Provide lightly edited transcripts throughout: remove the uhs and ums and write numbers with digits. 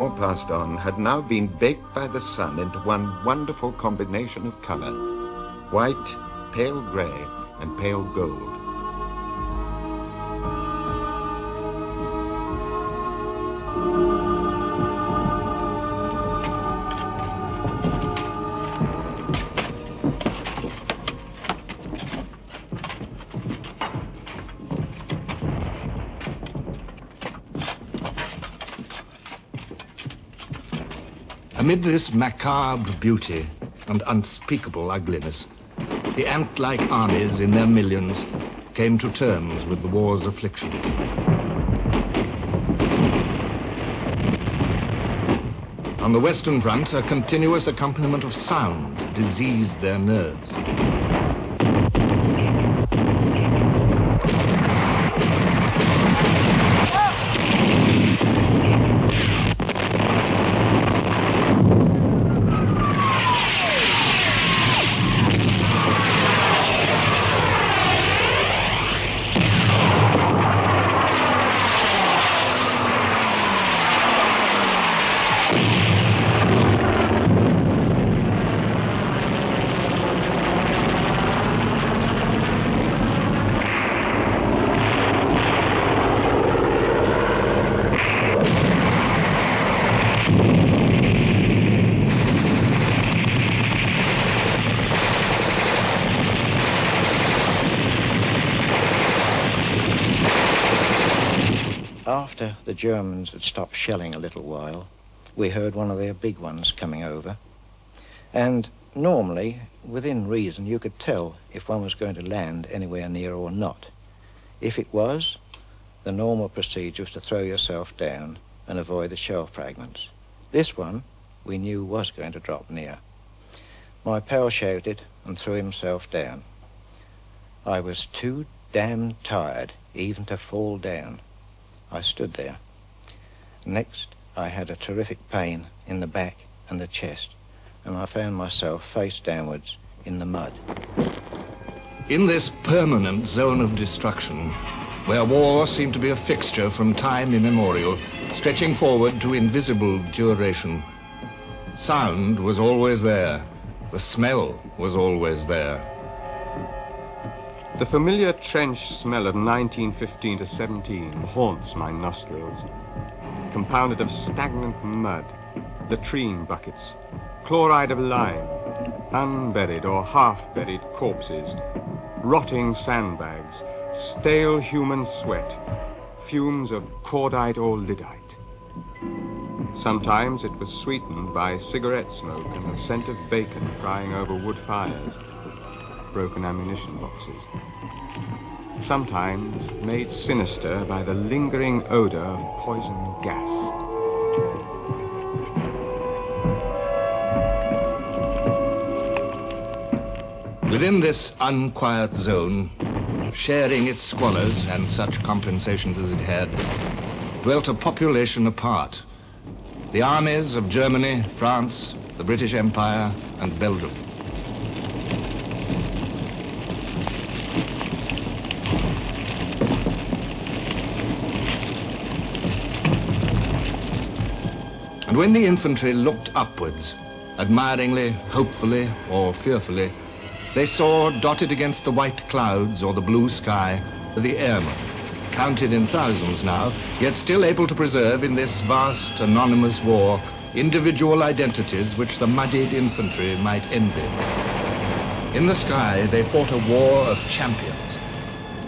All passed on had now been baked by the sun into one wonderful combination of color: white, pale gray, and pale gold. Amid this macabre beauty and unspeakable ugliness, the ant-like armies in their millions came to terms with the war's afflictions. On the Western Front, a continuous accompaniment of sound diseased their nerves. After the Germans had stopped shelling a little while, we heard one of their big ones coming over. And normally, within reason, you could tell if one was going to land anywhere near or not. If it was, the normal procedure was to throw yourself down and avoid the shell fragments. This one, we knew was going to drop near. My pal shouted and threw himself down. I was too damn tired even to fall down. I stood there. Next, I had a terrific pain in the back and the chest, and I found myself face downwards in the mud. In this permanent zone of destruction, where war seemed to be a fixture from time immemorial, stretching forward to invisible duration, sound was always there. The smell was always there. The familiar trench smell of 1915 to 17 haunts my nostrils, compounded of stagnant mud, latrine buckets, chloride of lime, unburied or half-buried corpses, rotting sandbags, stale human sweat, fumes of cordite or lyddite. Sometimes it was sweetened by cigarette smoke and the scent of bacon frying over wood fires, broken ammunition boxes. Sometimes made sinister by the lingering odor of poison gas. Within this unquiet zone, sharing its squalors and such compensations as it had, dwelt a population apart. The armies of Germany, France, the British Empire, and Belgium. And when the infantry looked upwards, admiringly, hopefully, or fearfully, they saw, dotted against the white clouds or the blue sky, the airmen, counted in thousands now, yet still able to preserve in this vast, anonymous war individual identities which the muddied infantry might envy. In the sky, they fought a war of champions.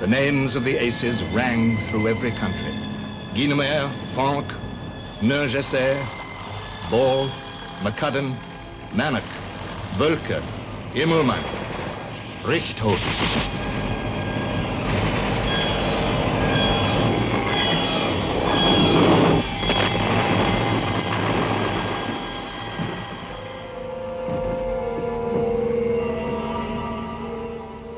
The names of the aces rang through every country. Guynemer, Fonck, Nurgesser, Ball, McCudden, Manock, Bölker, Immelmann, Richthofen.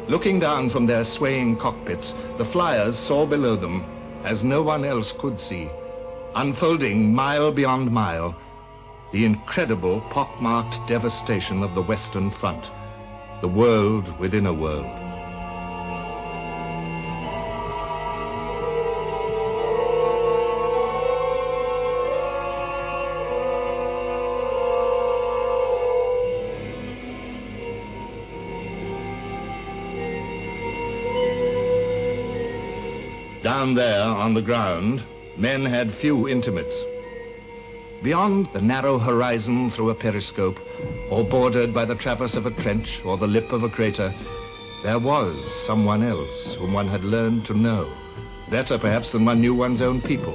Looking down from their swaying cockpits, the flyers saw below them, as no one else could see, unfolding mile beyond mile, the incredible pockmarked devastation of the Western Front, the world within a world. Down there, on the ground, men had few intimates. Beyond the narrow horizon through a periscope, or bordered by the traverse of a trench or the lip of a crater, there was someone else whom one had learned to know, better perhaps than one knew one's own people.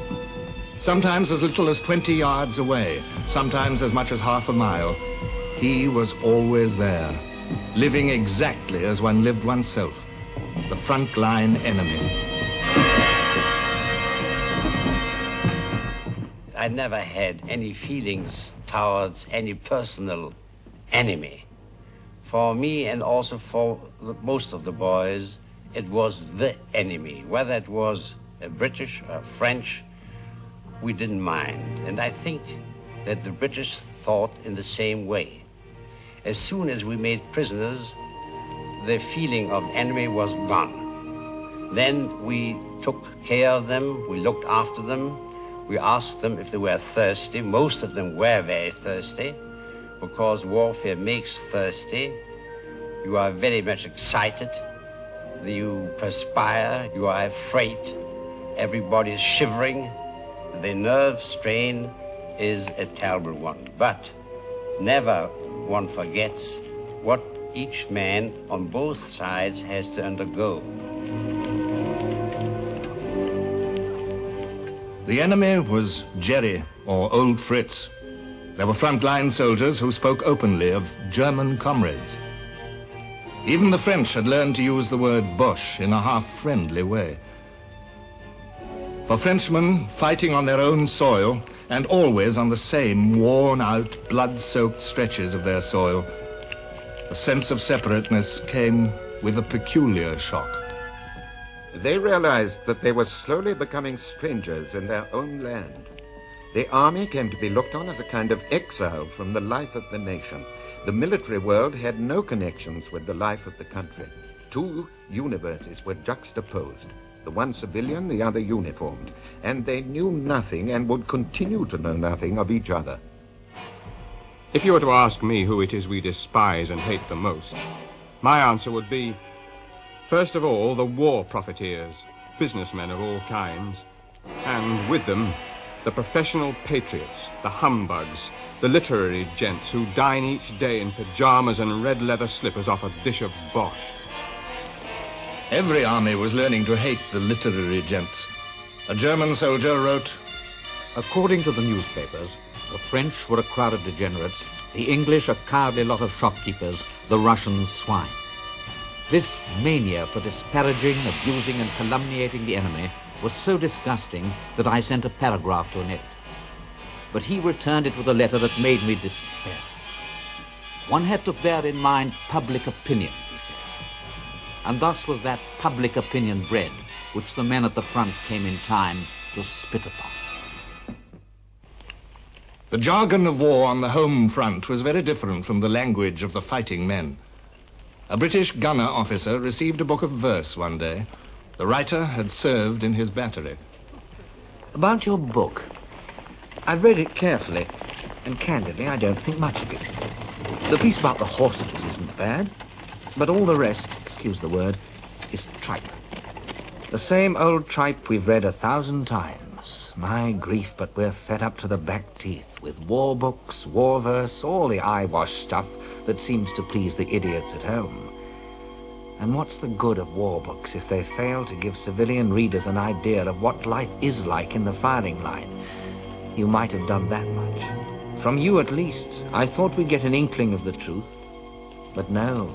Sometimes as little as 20 yards away, sometimes as much as half a mile, he was always there, living exactly as one lived oneself, the front-line enemy. I never had any feelings towards any personal enemy. For me, and also for most of the boys, it was the enemy. Whether it was a British or French, we didn't mind. And I think that the British thought in the same way. As soon as we made prisoners, the feeling of enemy was gone. Then we took care of them, we looked after them, we asked them if they were thirsty. Most of them were very thirsty, because warfare makes thirsty. You are very much excited, you perspire, you are afraid, everybody is shivering. The nerve strain is a terrible one, but never one forgets what each man on both sides has to undergo. The enemy was Jerry, or Old Fritz. There were front-line soldiers who spoke openly of German comrades. Even the French had learned to use the word Boche in a half-friendly way. For Frenchmen fighting on their own soil, and always on the same worn-out, blood-soaked stretches of their soil, the sense of separateness came with a peculiar shock. They realized that they were slowly becoming strangers in their own land. The army came to be looked on as a kind of exile from the life of the nation. The military world had no connections with the life of the country. Two universes were juxtaposed, the one civilian, the other uniformed, and they knew nothing and would continue to know nothing of each other. If you were to ask me who it is we despise and hate the most, my answer would be, first of all, the war profiteers, businessmen of all kinds, and with them, the professional patriots, the humbugs, the literary gents who dine each day in pajamas and red leather slippers off a dish of bosh. Every army was learning to hate the literary gents. A German soldier wrote, "According to the newspapers, the French were a crowd of degenerates, the English a cowardly lot of shopkeepers, the Russians swine." This mania for disparaging, abusing, and calumniating the enemy was so disgusting that I sent a paragraph to an editor. But he returned it with a letter that made me despair. One had to bear in mind public opinion, he said. And thus was that public opinion bred, which the men at the front came in time to spit upon. The jargon of war on the home front was very different from the language of the fighting men. A British gunner officer received a book of verse one day. The writer had served in his battery. About your book, I've read it carefully, and candidly, I don't think much of it. The piece about the horses isn't bad, but all the rest, excuse the word, is tripe. The same old tripe we've read 1,000 times. My grief, but we're fed up to the back teeth with war books, war verse, all the eyewash stuff that seems to please the idiots at home. And what's the good of war books if they fail to give civilian readers an idea of what life is like in the firing line? You might have done that much. From you, at least, I thought we'd get an inkling of the truth. But no,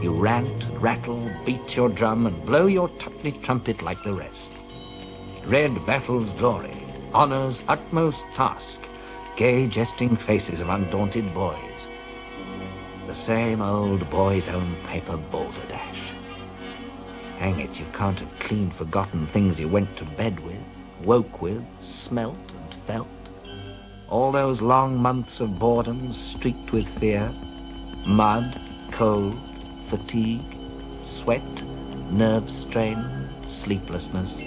you rant, rattle, beat your drum, and blow your tuppenny trumpet like the rest. Red battle's glory, honor's utmost task, gay jesting faces of undaunted boys. The same old boy's own paper balderdash. Hang it, you can't have clean forgotten things you went to bed with, woke with, smelt and felt. All those long months of boredom streaked with fear, mud, cold, fatigue, sweat, nerve strain, sleeplessness.